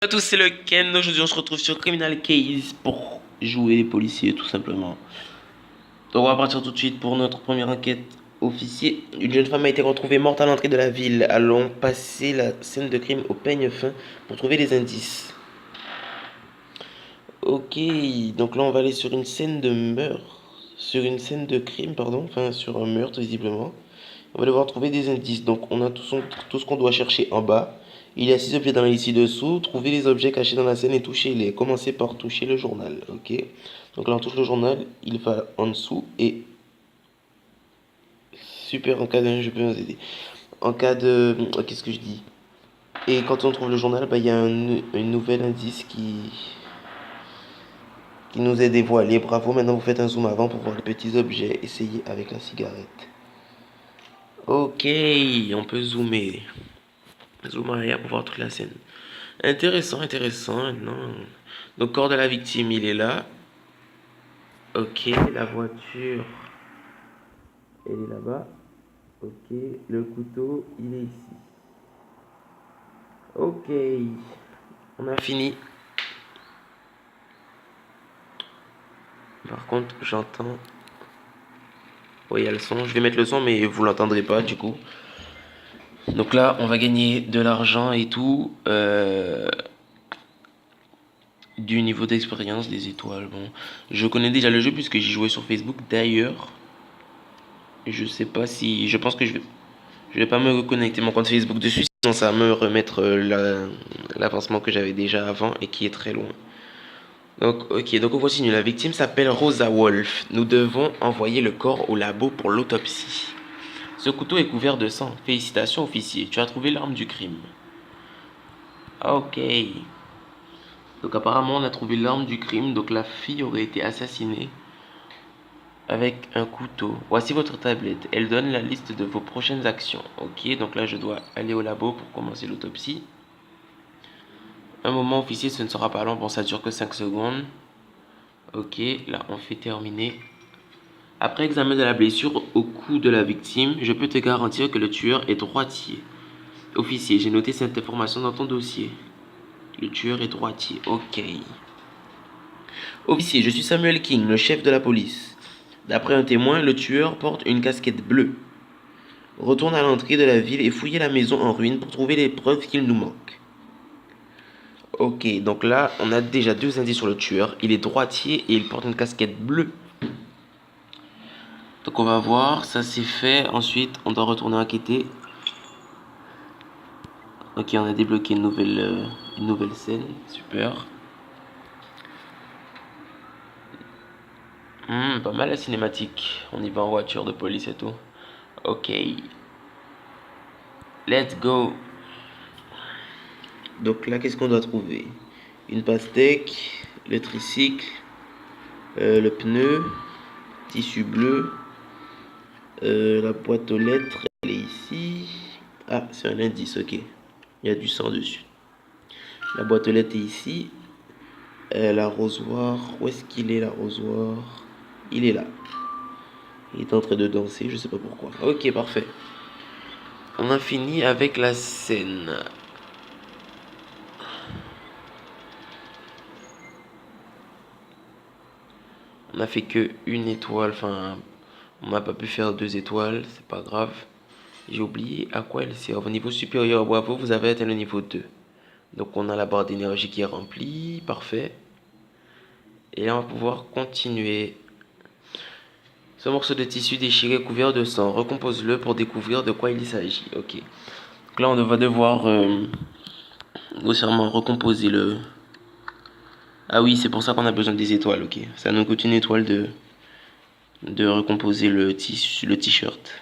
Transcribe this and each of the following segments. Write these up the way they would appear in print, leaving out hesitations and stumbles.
À tous, c'est le Ken. Aujourd'hui, on se retrouve sur Criminal Case pour jouer les policiers, tout simplement. Donc, on va partir tout de suite pour notre première enquête. Officier, une jeune femme a été retrouvée morte à l'entrée de la ville. Allons passer la scène de crime au peigne fin pour trouver les indices. Ok, donc là, on va aller sur une scène de meurtre. Sur une scène de crime, pardon. Enfin, sur un meurtre, visiblement. On va devoir trouver des indices. Donc, on a tout ce qu'on doit chercher en bas. Il y a 6 objets dans la liste ci-dessous. Trouvez les objets cachés dans la scène et touchez-les. Commencez par toucher le journal. Ok. Donc là, on touche le journal. Il va en dessous. Et super, en cas de. Je peux vous aider. En cas de. Qu'est-ce que je dis? Et quand on trouve le journal, bah, il y a un nouvel indice qui nous est dévoilé. Bravo. Maintenant, vous faites un zoom avant pour voir les petits objets. Essayez avec la cigarette. Ok, on peut zoomer. Zoom arrière pour voir toute la scène. Intéressant, intéressant. Non. Donc, corps de la victime, il est là. Ok, la voiture, elle est là-bas. Ok, le couteau, il est ici. Ok, on a fini. Par contre, j'entends. Oui, il y a le son. Je vais mettre le son, mais vous l'entendrez pas du coup. Donc là, on va gagner de l'argent et tout. Du niveau d'expérience, des étoiles. Bon, je connais déjà le jeu puisque j'y jouais sur Facebook. D'ailleurs, je sais pas si. Je pense que je vais pas me reconnecter mon compte Facebook dessus, sinon ça va me remettre l'avancement que j'avais déjà avant et qui est très loin. Donc, ok, donc on continue. La victime s'appelle Rosa Wolf. Nous devons envoyer le corps au labo pour l'autopsie. Ce couteau est couvert de sang. Félicitations, officier. Tu as trouvé l'arme du crime. Ok. Donc apparemment, on a trouvé l'arme du crime. Donc la fille aurait été assassinée avec un couteau. Voici votre tablette. Elle donne la liste de vos prochaines actions. Ok, donc là, je dois aller au labo pour commencer l'autopsie. Un moment, officier, ce ne sera pas long. Bon, ça dure que 5 secondes. Ok, là, on fait terminer. Après examen de la blessure au cou de la victime, je peux te garantir que le tueur est droitier. Officier, j'ai noté cette information dans ton dossier. Le tueur est droitier. Ok. Officier, je suis Samuel King, le chef de la police. D'après un témoin, le tueur porte une casquette bleue. Retourne à l'entrée de la ville et fouillez la maison en ruine pour trouver les preuves qu'il nous manque. Ok, donc là, on a déjà 2 indices sur le tueur. Il est droitier et il porte une casquette bleue. Donc on va voir, ça c'est fait. Ensuite, on doit retourner enquêter. Ok, on a débloqué une nouvelle scène. Super. Pas mal la cinématique. On y va en voiture de police et tout. Ok. Let's go. Donc là, qu'est-ce qu'on doit trouver? Une pastèque, le tricycle, le pneu, tissu bleu, la boîte aux lettres, elle est ici. Ah, c'est un indice, ok. Il y a du sang dessus. La boîte aux lettres est ici. L'arrosoir, où est-ce qu'il est l'arrosoir? Il est là. Il est en train de danser, je sais pas pourquoi. Ok, parfait. On a fini avec la scène. On a fait que une étoile, enfin, on n'a pas pu faire 2 étoiles, c'est pas grave. J'ai oublié à quoi elle sert. Au niveau supérieur, bravo, vous avez atteint le niveau 2. Donc on a la barre d'énergie qui est remplie, parfait. Et là on va pouvoir continuer. Ce morceau de tissu déchiré couvert de sang, recompose-le pour découvrir de quoi il s'agit. Ok. Donc là on va devoir grossièrement recomposer le... Ah oui, c'est pour ça qu'on a besoin des étoiles, ok. Ça nous coûte une étoile de recomposer le tissu, le t-shirt.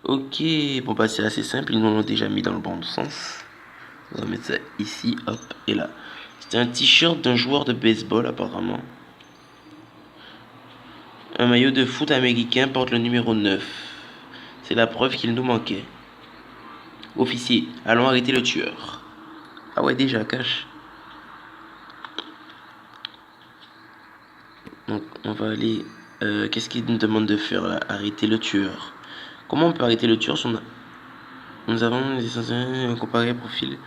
Ok, bon bah c'est assez simple, ils nous l'ont déjà mis dans le bon sens. On va mettre ça ici, hop, et là. C'était un t-shirt d'un joueur de baseball apparemment. Un maillot de foot américain porte le numéro 9. C'est la preuve qu'il nous manquait. Officier, allons arrêter le tueur. Ah ouais, déjà, cache. Donc on va aller... Qu'est-ce qu'il nous demande de faire là? Arrêter le tueur. Comment on peut arrêter le tueur si on a... Nous avons les essentiels comparé profil.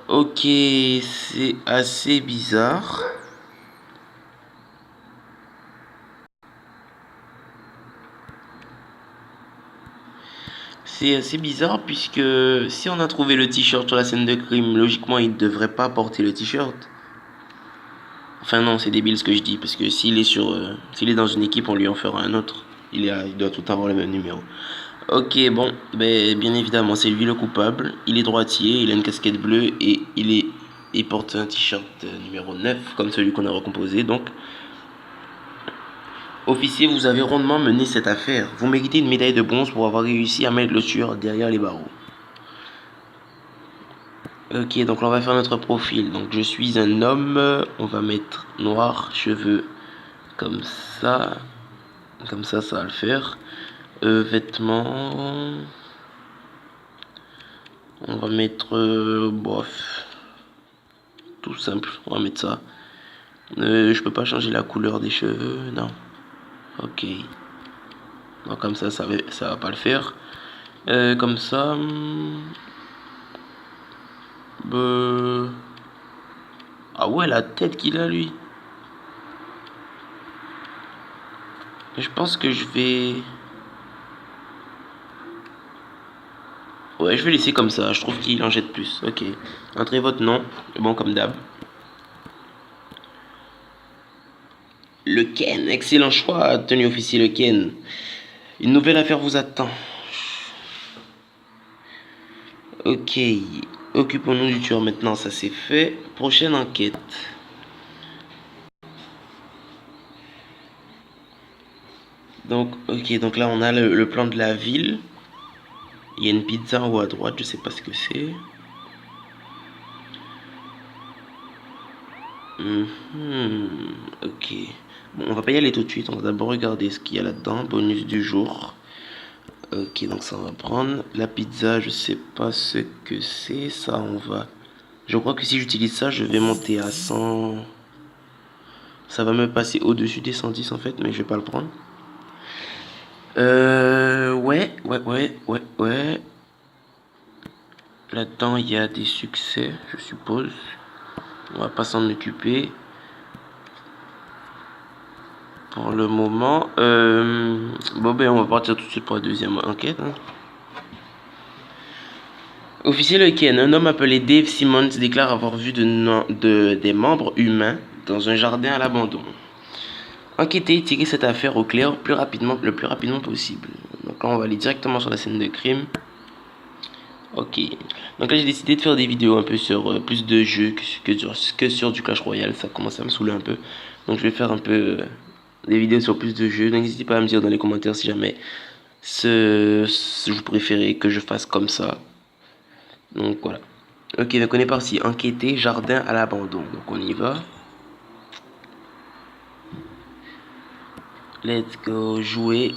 Ok, c'est assez bizarre. C'est assez bizarre puisque si on a trouvé le t-shirt sur la scène de crime, logiquement il ne devrait pas porter le t-shirt. Enfin non, c'est débile ce que je dis parce que s'il est dans une équipe, on lui en fera un autre. Il doit tout avoir le même numéro. Ok, bon, ben, bien évidemment, c'est lui le coupable. Il est droitier, il a une casquette bleue et il porte un t-shirt numéro 9 comme celui qu'on a recomposé. Donc, officier, vous avez rondement mené cette affaire. Vous méritez une médaille de bronze pour avoir réussi à mettre le tueur derrière les barreaux. Ok, donc là on va faire notre profil. Donc je suis un homme, on va mettre noir, cheveux comme ça. Comme ça va le faire. Vêtements. On va mettre bof. Tout simple, on va mettre ça. Je peux pas changer la couleur des cheveux, non. Ok. Donc comme ça va pas le faire. Comme ça. Ah ouais, la tête qu'il a lui. Je pense que je vais. Ouais, je vais laisser comme ça. Je trouve qu'il en jette plus. Ok. Entrez votre nom. Bon, comme d'hab. Le Ken. Excellent choix, tenue officier le Ken. Une nouvelle affaire vous attend. Ok. Occupons-nous du tueur maintenant. Ça c'est fait. Prochaine enquête. Donc, ok. Donc là, on a le plan de la ville. Il y a une pizza en haut à droite. Je sais pas ce que c'est. Ok. Bon, on va pas y aller tout de suite. On va d'abord regarder ce qu'il y a là-dedans. Bonus du jour. Ok, donc ça on va prendre. La pizza, je sais pas ce que c'est. Ça, on va. Je crois que si j'utilise ça, je vais monter à 100. Ça va me passer au-dessus des 110 en fait, mais je vais pas le prendre. Ouais. Là-dedans, il y a des succès, je suppose. On va pas s'en occuper. Pour le moment, bon ben on va partir tout de suite pour la deuxième enquête. Hein. Officier Le Ken, un homme appelé Dave Simmons déclare avoir vu des membres humains dans un jardin à l'abandon. Enquêtez et tirez cette affaire au clair le plus rapidement possible. Donc là on va aller directement sur la scène de crime. Ok. Donc là j'ai décidé de faire des vidéos un peu sur plus de jeux que sur du Clash Royale. Ça commence à me saouler un peu. Donc je vais faire un peu des vidéos sur plus de jeux. N'hésitez pas à me dire dans les commentaires si jamais vous préférez que je fasse comme ça. Donc voilà. Ok, donc on est parti. Enquêter, jardin à l'abandon. Donc on y va. Let's go, jouer.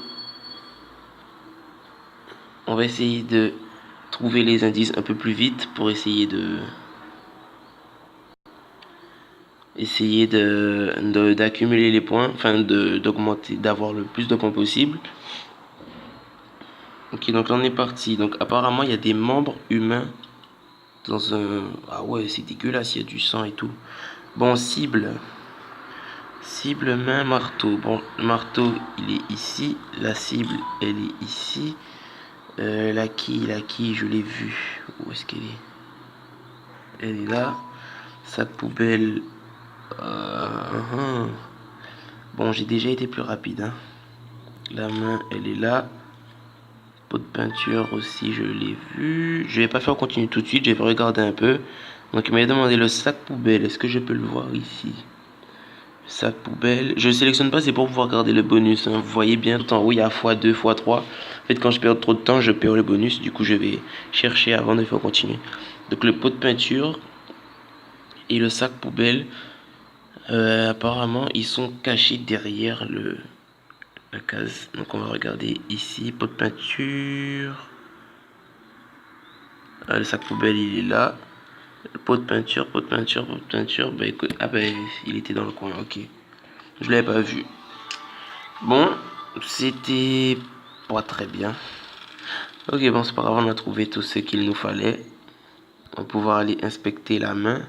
On va essayer de trouver les indices un peu plus vite pour essayer d'accumuler les points, enfin d'augmenter, d'avoir le plus de points possible. Ok, donc là on est parti. Donc apparemment il y a des membres humains dans un... Ah ouais, c'est dégueulasse, il y a du sang et tout. Bon, cible. Cible, main, marteau. Bon, le marteau, il est ici. La cible, elle est ici. La quille, je l'ai vue. Où est-ce qu'elle est? Elle est là. Sac poubelle. Bon, j'ai déjà été plus rapide. Hein. La main, elle est là. Pot de peinture aussi, je l'ai vu. Je vais pas faire continue tout de suite, je vais regarder un peu. Donc il m'a demandé le sac poubelle. Est-ce que je peux le voir ici? Sac poubelle. Je sélectionne pas, c'est pour pouvoir garder le bonus. Hein. Vous voyez bien tout en haut, il y a x2, x3. En fait, quand je perds trop de temps, je perds le bonus. Du coup, je vais chercher avant de faire continuer. Donc le pot de peinture et le sac poubelle, apparemment, ils sont cachés derrière la case. Donc on va regarder ici, pot de peinture. Ah, le sac poubelle, il est là. Le pot de peinture. Bah écoute, ah bah il était dans le coin, ok. Je l'avais pas vu. Bon, c'était pas très bien. Ok, bon, c'est pas grave, on a trouvé tout ce qu'il nous fallait. On va pouvoir aller inspecter la main.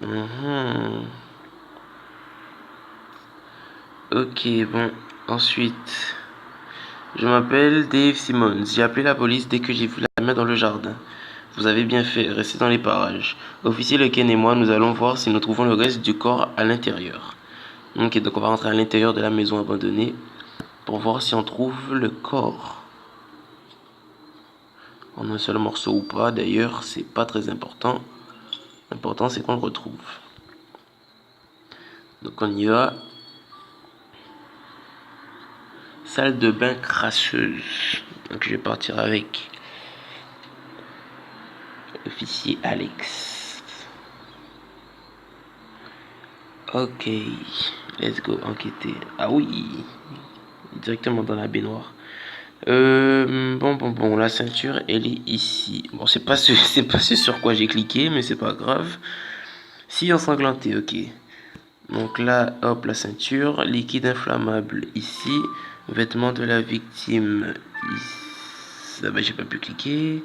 Mhm. Ok, bon, ensuite, je m'appelle Dave Simmons. J'ai appelé la police dès que j'ai vu la main dans le jardin. Vous avez bien fait, restez dans les parages. Officier Lequel et moi, nous allons voir si nous trouvons le reste du corps à l'intérieur. Ok, donc on va rentrer à l'intérieur de la maison abandonnée pour voir si on trouve le corps. En un seul morceau ou pas, d'ailleurs, c'est pas très important. L'important, c'est qu'on le retrouve. Donc on y va. Salle de bain crasseuse. Donc je vais partir avec l'officier Alex. Ok, let's go enquêter. Ah oui, directement dans la baignoire. Bon, la ceinture, elle est ici. Bon, c'est pas c'est pas ce sur quoi j'ai cliqué, mais c'est pas grave. Si ensanglanté, ok. Donc là, hop, la ceinture, liquide inflammable ici, vêtements de la victime ici. Ah bah, j'ai pas pu cliquer.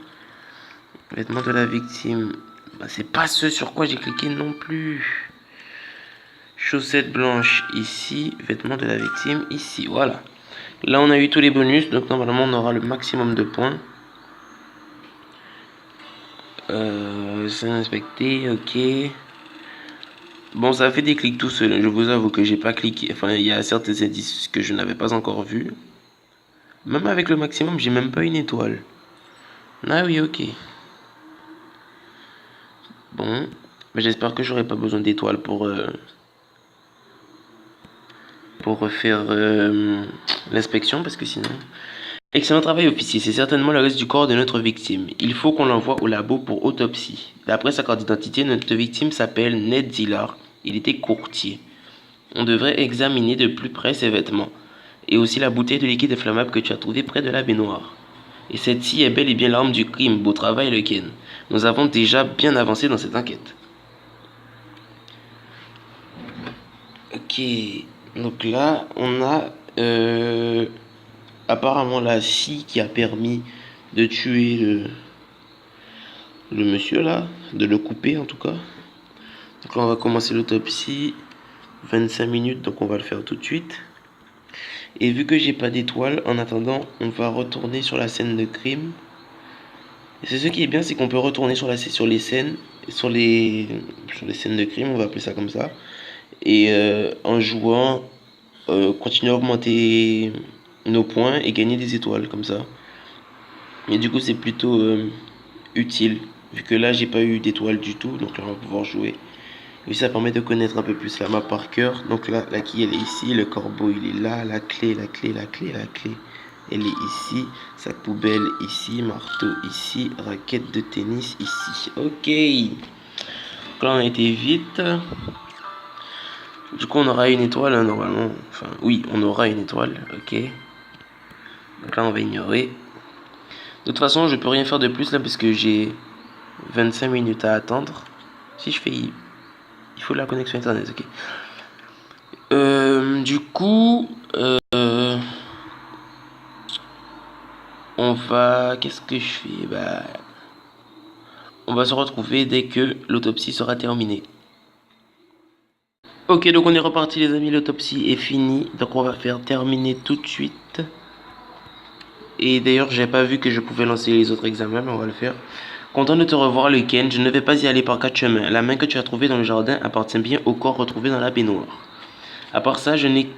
Vêtements de la victime, bah, c'est pas ce sur quoi j'ai cliqué non plus. Chaussettes blanches ici, vêtements de la victime ici, voilà. Là, on a eu tous les bonus, donc normalement, on aura le maximum de points. C'est inspecté, ok. Bon, ça a fait des clics tout seul. Je vous avoue que j'ai pas cliqué. Enfin, il y a certains indices que je n'avais pas encore vus. Même avec le maximum, j'ai même pas une étoile. Ah oui, ok. Bon, mais j'espère que j'aurai pas besoin d'étoiles pour refaire l'inspection parce que sinon. Excellent travail, officier. C'est certainement le reste du corps de notre victime. Il faut qu'on l'envoie au labo pour autopsie. D'après sa carte d'identité, notre victime s'appelle Ned Dillard. Il était courtier. On devrait examiner de plus près ses vêtements. Et aussi la bouteille de liquide inflammable que tu as trouvée près de la baignoire. Et cette-ci est bel et bien l'arme du crime. Beau travail, le Ken. Nous avons déjà bien avancé dans cette enquête. Ok. Donc là, on a apparemment la scie qui a permis de tuer le monsieur là, de le couper en tout cas. Donc là, on va commencer l'autopsie. 25 minutes, donc on va le faire tout de suite. Et vu que j'ai pas d'étoile, en attendant, on va retourner sur la scène de crime. Et c'est ce qui est bien, c'est qu'on peut retourner sur les scènes, sur les scènes de crime, on va appeler ça comme ça. Et en jouant, continuer à augmenter nos points et gagner des étoiles comme ça. Et du coup, c'est plutôt utile, vu que là, j'ai pas eu d'étoiles du tout, donc là, on va pouvoir jouer. Et ça permet de connaître un peu plus la map par cœur. Donc là, la quille, elle est ici, le corbeau, il est là, la clé, elle est ici, sac poubelle ici, marteau ici, raquette de tennis ici. Ok. Donc là, on a été vite. Du coup, on aura une étoile, hein, normalement. Enfin, oui, on aura une étoile, ok. Donc là, on va ignorer. De toute façon, je peux rien faire de plus là, parce que j'ai 25 minutes à attendre. Si je fais... Il faut la connexion internet, ok. Du coup, on va... Qu'est-ce que je fais? Bah, on va se retrouver dès que l'autopsie sera terminée. Ok, donc on est reparti les amis, l'autopsie est finie. Donc on va faire terminer tout de suite. Et d'ailleurs, j'ai pas vu que je pouvais lancer les autres examens, mais on va le faire. Content de te revoir, le Ken. Je ne vais pas y aller par 4 chemins. La main que tu as trouvée dans le jardin appartient bien au corps retrouvé dans la baignoire. À part ça, je n'ai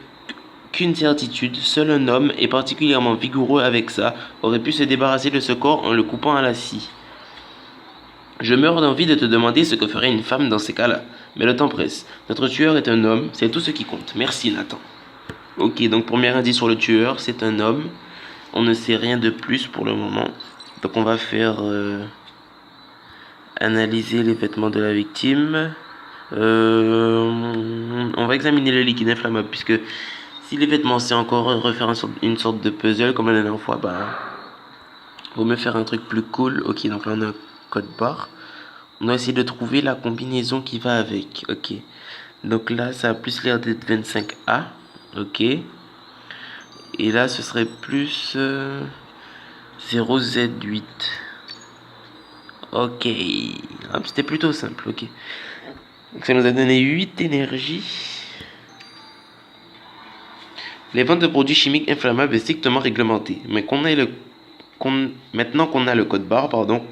qu'une certitude. Seul un homme, et particulièrement vigoureux avec ça, aurait pu se débarrasser de ce corps en le coupant à la scie. Je meurs d'envie de te demander ce que ferait une femme dans ces cas-là. Mais le temps presse. Notre tueur est un homme, c'est tout ce qui compte. Merci Nathan. Ok, donc premier indice sur le tueur, c'est un homme. On ne sait rien de plus pour le moment. Donc on va faire analyser les vêtements de la victime. On va examiner le liquide inflammable puisque si les vêtements c'est encore refaire une sorte de puzzle comme la dernière fois, bah vaut mieux faire un truc plus cool. Ok, donc là on a un code barre. On va essayer de trouver la combinaison qui va avec. Ok. Donc là, ça a plus l'air d'être 25A. Ok. Et là, ce serait plus 0Z8. Ok. Ah, c'était plutôt simple, ok. Donc ça nous a donné 8 énergies. Les ventes de produits chimiques inflammables est strictement réglementées. Mais maintenant qu'on a le code barre, pardon,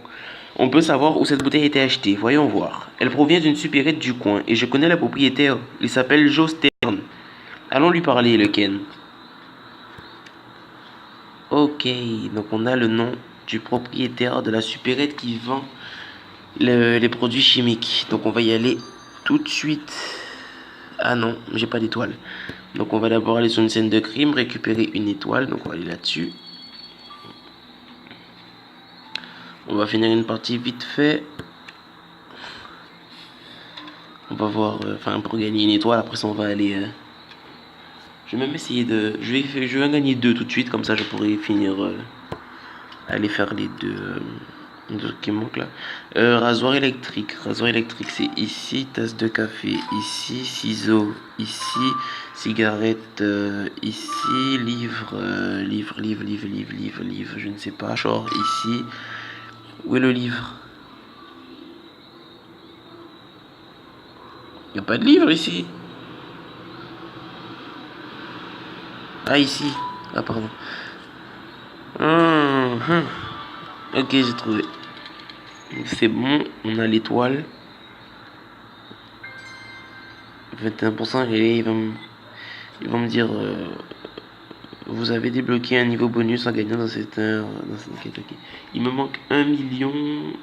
on peut savoir où cette bouteille a été achetée. Voyons voir. Elle provient d'une supérette du coin et je connais la propriétaire. Il s'appelle Joe Stern. Allons lui parler, le Ken. Ok, donc on a le nom du propriétaire de la supérette qui vend les produits chimiques. Donc on va y aller tout de suite. Ah non, j'ai pas d'étoile. Donc on va d'abord aller sur une scène de crime, récupérer une étoile. Donc on va aller là-dessus. On va finir une partie vite fait. On va voir, enfin pour gagner une étoile, après ça on va aller... je vais même essayer de... Je vais en gagner 2 tout de suite, comme ça je pourrai finir... aller faire les deux qui manquent là. Rasoir électrique. Rasoir électrique c'est ici. Tasse de café ici. Ciseaux ici. Cigarette ici. Livre. Livre. Je ne sais pas. Genre ici. Où est le livre? Il n'y a pas de livre ici. Ah ici. Ah pardon. Ok, j'ai trouvé. C'est bon, on a l'étoile. 21%, et ils vont me dire vous avez débloqué un niveau bonus en gagnant dans cette heure. Ok. Il me manque 1 million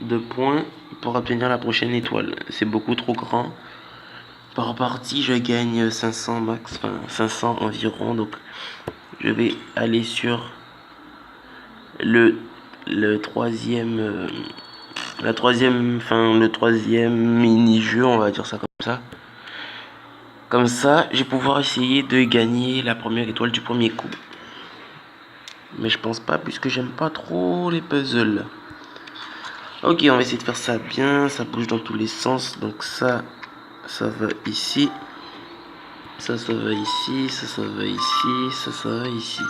de points pour obtenir la prochaine étoile. C'est beaucoup trop grand. Par partie, je gagne 500 max, enfin 500 environ. Donc, je vais aller sur le troisième, le troisième mini-jeu, on va dire ça comme ça. Comme ça, je vais pouvoir essayer de gagner la première étoile du premier coup. Mais je pense pas, puisque j'aime pas trop les puzzles. Ok, on va essayer de faire ça bien. Ça bouge dans tous les sens. Donc ça va ici. Ça va ici. Ça va ici. Ça va ici.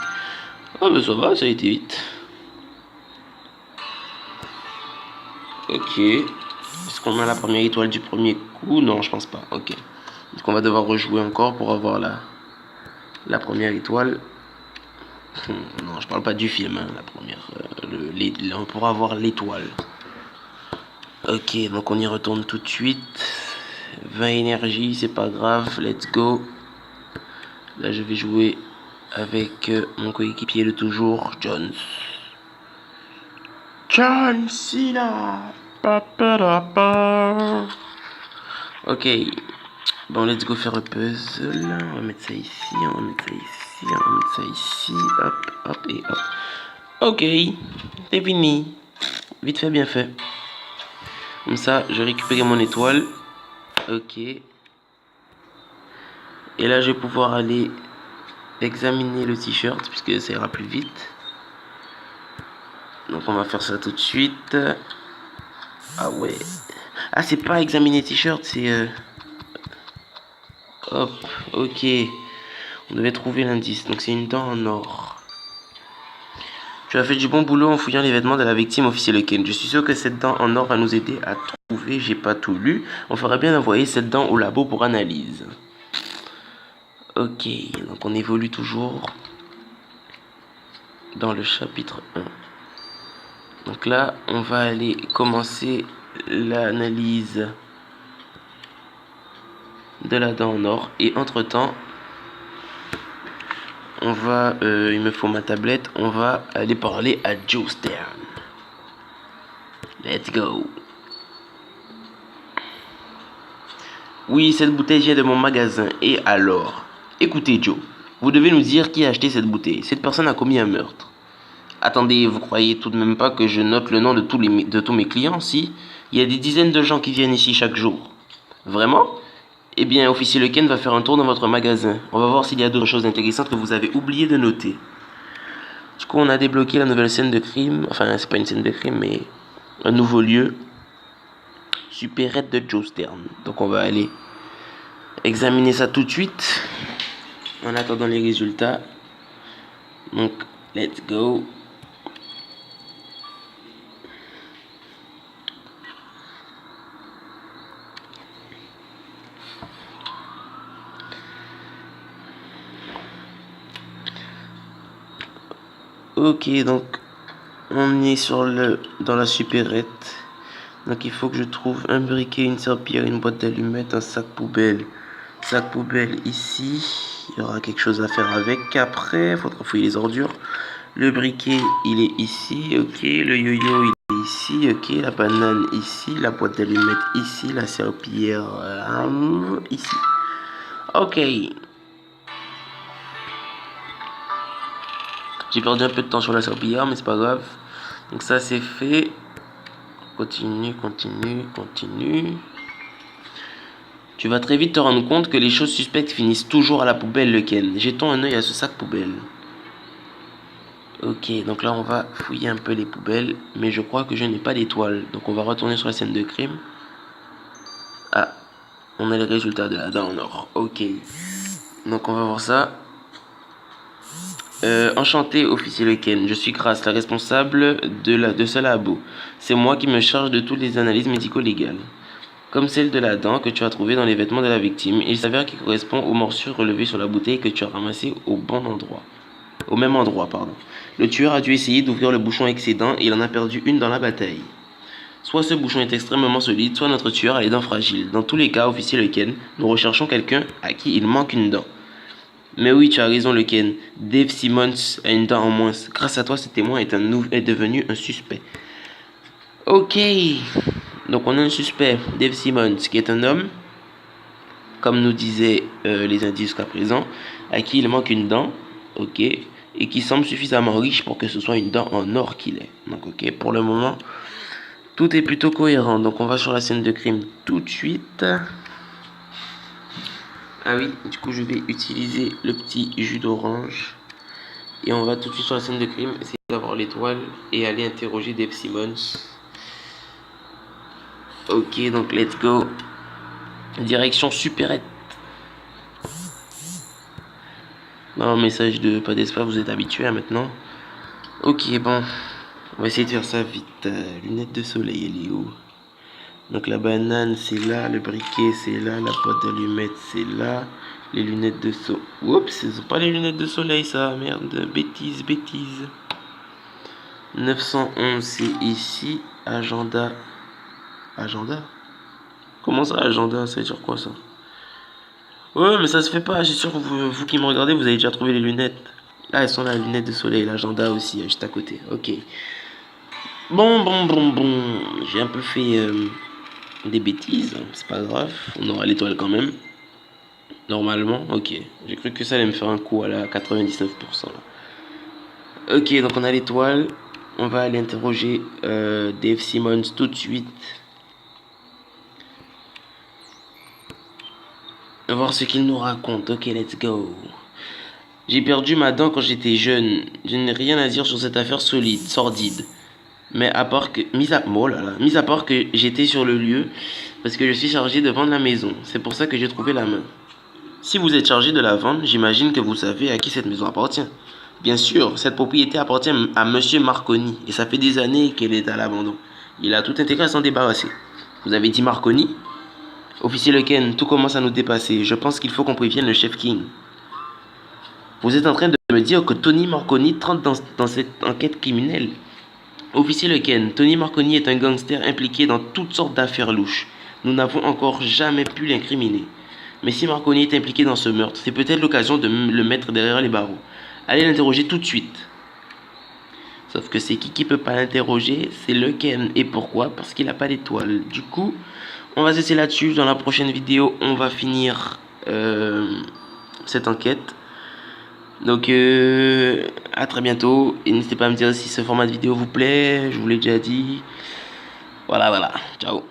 Ah ben ça va, ça a été vite. Ok. Est-ce qu'on a la première étoile du premier coup? Non, je pense pas. Ok. Donc on va devoir rejouer encore pour avoir la première étoile. Non, je parle pas du film, hein, la première. On pourra avoir l'étoile. Ok, donc on y retourne tout de suite. 20 énergie, c'est pas grave. Let's go. Là, je vais jouer avec mon coéquipier de toujours, John. John Cena. Ok. Bon, let's go faire le puzzle. On va mettre ça ici, on va mettre ça ici, on va mettre ça ici. Hop et hop. Ok, c'est fini. Vite fait, bien fait. Comme ça, je récupère mon étoile. Ok. Et là, je vais pouvoir aller examiner le t-shirt puisque ça ira plus vite. Donc, on va faire ça tout de suite. Ah ouais. Ah, c'est pas examiner t-shirt, c'est... Hop, ok. On devait trouver l'indice. Donc, c'est une dent en or. Tu as fait du bon boulot en fouillant les vêtements de la victime, officier Lequel. Je suis sûr que cette dent en or va nous aider à trouver. J'ai pas tout lu. On ferait bien d'envoyer cette dent au labo pour analyse. Ok, donc on évolue toujours dans le chapitre 1. Donc là, on va aller commencer l'analyse de la dent en or. Et entre-temps, on va, il me faut ma tablette, on va aller parler à Joe Stern. Let's go. Oui, cette bouteille vient de mon magasin. Et alors? Écoutez Joe, vous devez nous dire qui a acheté cette bouteille. Cette personne a commis un meurtre. Attendez, vous croyez tout de même pas que je note le nom de tous mes clients, si? Il y a des dizaines de gens qui viennent ici chaque jour. Vraiment? Eh bien, officier Lequel va faire un tour dans votre magasin. On va voir s'il y a d'autres choses intéressantes que vous avez oublié de noter. Du coup, on a débloqué la nouvelle scène de crime. Enfin, c'est pas une scène de crime, mais un nouveau lieu. Supérette de Joe Stern. Donc, on va aller examiner ça tout de suite. En attendant les résultats. Donc, let's go. Ok, donc on est dans la supérette. Donc il faut que je trouve un briquet, une serpillière, une boîte d'allumettes, un sac poubelle. Sac poubelle ici. Il y aura quelque chose à faire avec. Après, il faudra fouiller les ordures. Le briquet, il est ici. Ok, le yo-yo, il est ici. Ok, la banane ici. La boîte d'allumettes ici. La serpillière ici. Ok. J'ai perdu un peu de temps sur la serpillière, mais c'est pas grave. Donc ça c'est fait. Continue, continue, continue. Tu vas très vite te rendre compte que les choses suspectes finissent toujours à la poubelle, le Ken. Jetons un œil à ce sac poubelle. Ok, donc là on va fouiller un peu les poubelles, mais je crois que je n'ai pas d'étoile. Donc on va retourner sur la scène de crime. Ah, on a les résultats de la dent en or. Ok. Donc on va voir ça. Enchanté, officier Leken. Je suis Grace, la responsable de ce labo. C'est moi qui me charge de toutes les analyses médico-légales. Comme celle de la dent que tu as trouvée dans les vêtements de la victime, il s'avère qu'il correspond aux morsures relevées sur la bouteille que tu as ramassée au même endroit, pardon. Le tueur a dû essayer d'ouvrir le bouchon avec ses dents et il en a perdu une dans la bataille. Soit ce bouchon est extrêmement solide, soit notre tueur a les dents fragiles. Dans tous les cas, officier Leken, nous recherchons quelqu'un à qui il manque une dent. Mais oui, tu as raison, le Ken. Dave Simmons a une dent en moins. Grâce à toi, ce témoin est devenu un suspect. Ok. Donc on a un suspect, Dave Simmons, qui est un homme, comme nous disaient les indices jusqu'à présent, à qui il manque une dent. Ok. Et qui semble suffisamment riche pour que ce soit une dent en or qu'il ait. Donc ok, pour le moment, tout est plutôt cohérent. Donc on va sur la scène de crime tout de suite. Ah oui, du coup je vais utiliser le petit jus d'orange. Et on va tout de suite sur la scène de crime, essayer d'avoir l'étoile et aller interroger Dave Simmons. Ok, donc let's go. Direction supérette. Non, message de pas d'espace, vous êtes habitués maintenant. Ok, bon. On va essayer de faire ça vite. Lunettes de soleil, elle est où? Donc la banane c'est là, le briquet c'est là, la boîte d'allumettes c'est là, les lunettes de soleil. Oups, ce sont pas les lunettes de soleil ça, merde, bêtise, bêtise. 911 c'est ici, agenda. Agenda? Comment ça, agenda? Ça veut dire quoi ça? Ouais, mais ça se fait pas, j'ai sûr que vous qui me regardez, vous avez déjà trouvé les lunettes. Là, elles sont là, les lunettes de soleil, l'agenda aussi, juste à côté. Ok. Bon. J'ai un peu fait des bêtises, hein, c'est pas grave. On aura l'étoile quand même. Normalement, ok. J'ai cru que ça allait me faire un coup à la 99%. Là. Ok, donc on a l'étoile. On va aller interroger Dave Simmons tout de suite. On va voir ce qu'il nous raconte. Ok, let's go. J'ai perdu ma dent quand j'étais jeune. Je n'ai rien à dire sur cette affaire solide, sordide. Mais à part que, mis à part que j'étais sur le lieu parce que je suis chargé de vendre la maison. C'est pour ça que j'ai trouvé la main. Si vous êtes chargé de la vendre, j'imagine que vous savez à qui cette maison appartient. Bien sûr, cette propriété appartient à Monsieur Marconi et ça fait des années qu'elle est à l'abandon. Il a tout intérêt à s'en débarrasser. Vous avez dit Marconi? Officier Leken, tout commence à nous dépasser. Je pense qu'il faut qu'on prévienne le chef King. Vous êtes en train de me dire que Tony Marconi trempe dans cette enquête criminelle. Officier Leken, Tony Marconi est un gangster impliqué dans toutes sortes d'affaires louches. Nous n'avons encore jamais pu l'incriminer. Mais si Marconi est impliqué dans ce meurtre, c'est peut-être l'occasion de le mettre derrière les barreaux. Allez l'interroger tout de suite. Sauf que c'est qui peut pas l'interroger? C'est Leken. Et pourquoi? Parce qu'il n'a pas d'étoile. Du coup, on va se laisser là-dessus. Dans la prochaine vidéo, on va finir cette enquête. Donc, à très bientôt. Et n'hésitez pas à me dire si ce format de vidéo vous plaît. Je vous l'ai déjà dit. Voilà. Ciao.